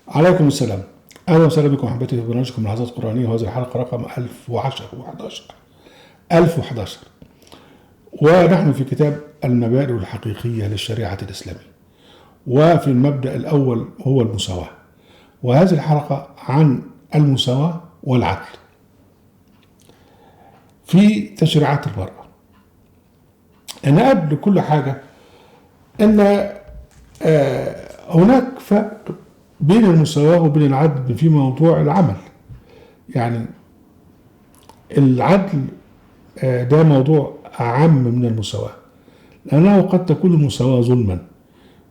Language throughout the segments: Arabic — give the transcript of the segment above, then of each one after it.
عليكم السلام. اهلا وسهلا بكم احبتي في برنامجكم لحظات قرانيه، وهذه الحلقه رقم 1010 1011 ونحن في كتاب المبادئ الحقيقيه للشريعه الاسلاميه، وفي المبدا الاول هو المساواه، وهذه الحلقه عن المساواه والعدل في تشريعات المراه. ان قبل كل حاجه ان هناك فرق بين المساواة وبين العدل في موضوع العمل. يعني العدل ده موضوع أعم من المساواة، لأنه قد تكون المساواة ظلما.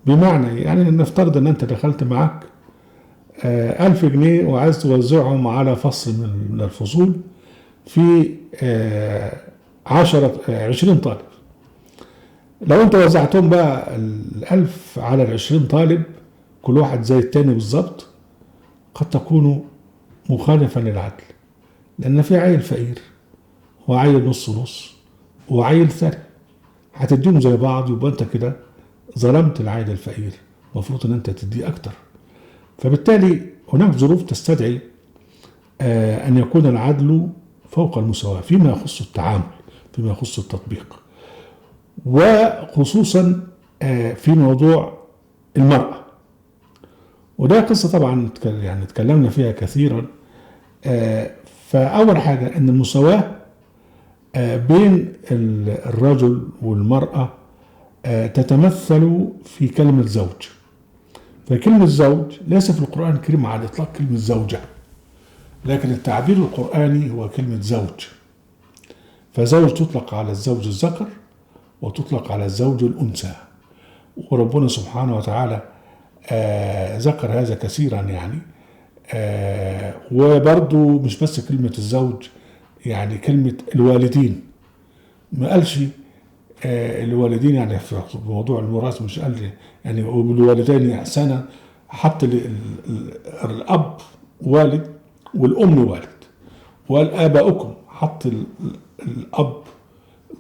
بمعنى يعني نفترض أن أنت دخلت معك 1000 جنيه وعايز توزعهم على فصل من الفصول في 20 طالب. لو أنت وزعتهم بقى 1000 على 20 طالب كل واحد زي التاني بالظبط، قد تكون مخالفا للعدل، لأن في عيل فقير وعيل نص نص وعيل ثري، هتديهم زي بعض، يبقى انت كده ظلمت العيل الفقير، المفروض ان انت تديه اكتر. فبالتالي هناك ظروف تستدعي ان يكون العدل فوق المساواة فيما يخص التعامل، فيما يخص التطبيق، وخصوصا في موضوع المرأة. وده قصة طبعا يعني اتكلمنا فيها كثيرا. فأول حاجة أن المساواة بين الرجل والمرأة تتمثل في كلمة زوج. فكلمة زوج ليس في القرآن الكريم على الإطلاق كلمة زوجة، لكن التعبير القرآني هو كلمة زوج. فزوج تطلق على الزوج الذكر وتطلق على الزوج الأنثى، وربنا سبحانه وتعالى ذكر هذا كثيرا. يعني وبرضو مش بس كلمة الزوج، يعني كلمة الوالدين ما قالش الوالدين، يعني في موضوع الميراث مش قال يعني وبالوالدين إحسانا، حط الأب والد والأم والد، وقال آباؤكم، حط الأب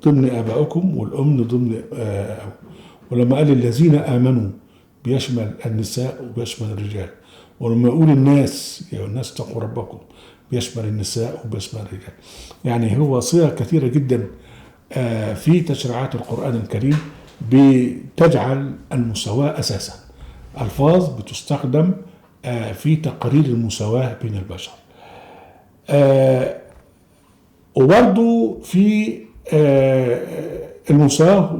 ضمن آباؤكم والأم ضمن ولما قال الذين آمنوا بيشمل النساء وبيشمل الرجال، ولما يقول الناس يا الناس اتقوا ربكم بيشمل النساء وبيشمل الرجال. يعني هو صيغ كثيرة جدا في تشريعات القرآن الكريم بتجعل المساواة أساسا، ألفاظ بتستخدم في تقرير المساواة بين البشر. وبرضو في المساواة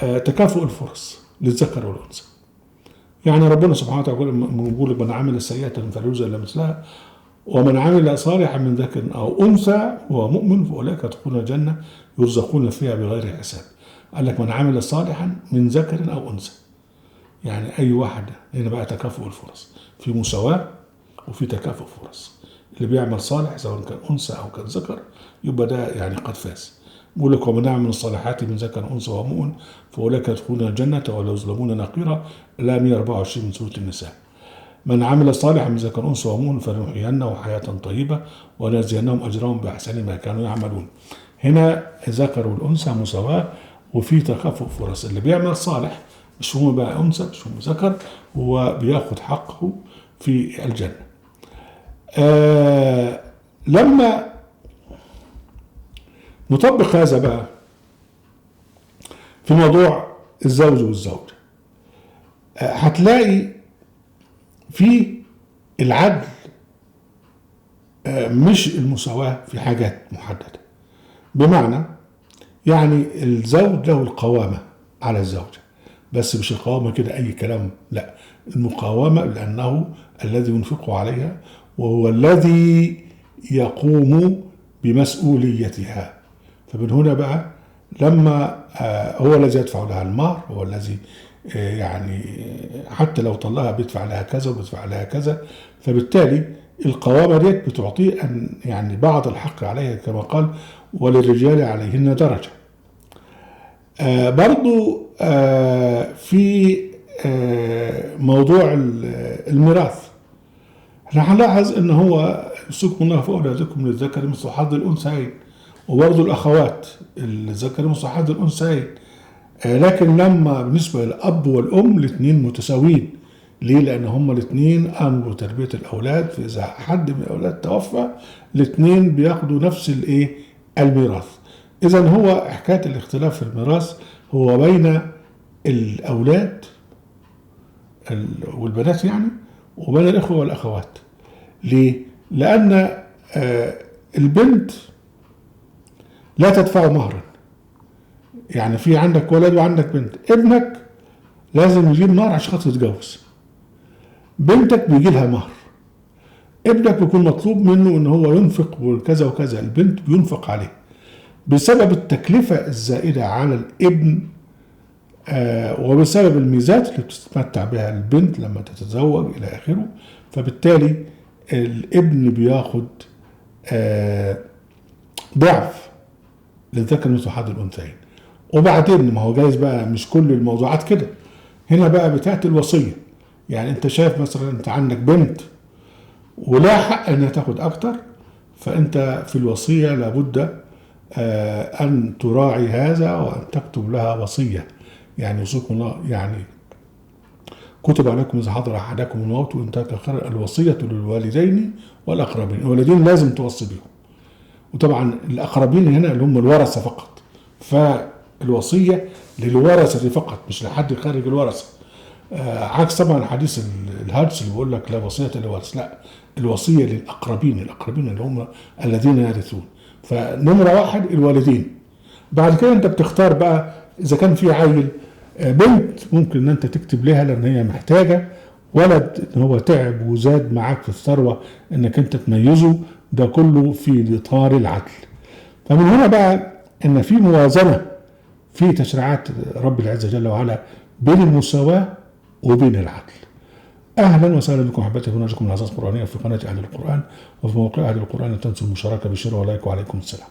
وتكافؤ الفرص للذكر والأنثى. يعني ربنا سبحانه وتعالى يقول من عمل سيئة فليجزى إلا مثلها ومن عمل صالحا من ذكر أو أنثى وهو مؤمن فأولئك يدخلون الجنة يرزقون فيها بغير حساب. قال لك من عمل صالحا من ذكر أو أنثى، يعني أي واحد. هنا بقى تكافؤ الفرص، في مساواة وفي تكافؤ فرص. اللي بيعمل صالح سواء كان أنثى أو كان ذكر يبقى ده يعني قد فاز. بيقول لك ومن يعمل الصالحات من ذكر أنثى وهو مؤمن فأولئك يدخلون الجنة ولا يظلمون نقيرا، الآية 124 من سورة النساء. من عمل صالحا من ذكر أنثى وهو مؤمن فلنحيينه حياة طيبة ونجزينهم أجرهم بأحسن ما كانوا يعملون. هنا الذكر والأنثى مساواة وفي تكافؤ فرص. اللي بيعمل صالح مش هو بقى أنثى مش هو ذكر، هو بياخد حقه في الجنة. لما نطبق هذا بقى في موضوع الزوج والزوجة، هتلاقي في العدل مش المساواة في حاجات محددة. بمعنى يعني الزوج له القوامة على الزوجة، بس مش القوامة كده أي كلام، لا، المقاومة لأنه الذي ينفق عليها وهو الذي يقوم بمسؤوليتها. فمن هنا بقى لما هو الذي يدفع لها المهر، هو الذي يعني حتى لو طلقها بيدفع لها كذا وبيدفع لها كذا. فبالتالي القوامة ديت بتعطيه أن يعني بعض الحق عليها كما قال وللرجال عليهن درجة. برضو في موضوع الميراث احنا هنلاحظ ان هو يوصيكم الله في اولادكم للذكر مثل حظ الانثيين، وبرضو الاخوات الذكر مثل حظ الانثيين. لكن لما بالنسبه للاب والام الاثنين متساويين، ليه؟ لأن هما الاثنين قاموا بتربية الأولاد، فإذا حد من الأولاد توفى الاثنين بياخدوا نفس الإيه؟ الميراث. إذا هو حكاية الاختلاف في الميراث هو بين الأولاد والبنات يعني، وبين الإخوة والأخوات. ليه؟ لأن البنت لا تدفع مهرا، يعني في عندك ولد وعندك بنت، ابنك لازم يجيب مهر عشان خاطر يتجوز، بنتك بيجي لها مهر، ابنك بيكون مطلوب منه ان هو ينفق وكذا وكذا، البنت بينفق عليه بسبب التكلفة الزائدة على الابن، وبسبب الميزات اللي بتتمتع بها البنت لما تتزوج الى اخره. فبالتالي الابن بياخد ضعف للذكر مثل حظ الانثيين. وبعدين ما هو جايز بقى مش كل الموضوعات كده، هنا بقى بتاعت الوصية. يعني انت شايف مثلا انت عندك بنت ولا حق انها تاخد اكتر، فانت في الوصية لابد ان تراعي هذا وان تكتب لها وصية. يعني يوصيكم الله، يعني كتب عليكم اذا حضر احدكم الموت وان ترك خيرا الوصية للوالدين والاقربين. الوالدين لازم توصي بيهم، وطبعا الاقربين هنا اللي هم الورثة فقط، فالوصية للورثة فقط مش لحد خارج الورثة. عكس طبعا حديث الهرس اللي بيقول لك لا وصية للورث، لا، الوصية للأقربين، الأقربين اللي هم الذين يرثون. فنمرة واحد الوالدين. بعد كده أنت بتختار بقى إذا كان في عيل، بنت ممكن إن أنت تكتب لها لأن هي محتاجة، ولد إن هو تعب وزاد معاك في الثروة إنك أنت تميزه، ده كله في إطار العدل. فمن هنا بقى إن في موازنة في تشريعات رب العزة جل وعلا بين المساواة وبين العدل. اهلا وسهلا بكم احبتي في برنامجكم العظات القرانيه في قناه اهل القران وفي موقع اهل القران. لا تنسوا المشاركه بالشير ولايك، وعليكم السلام.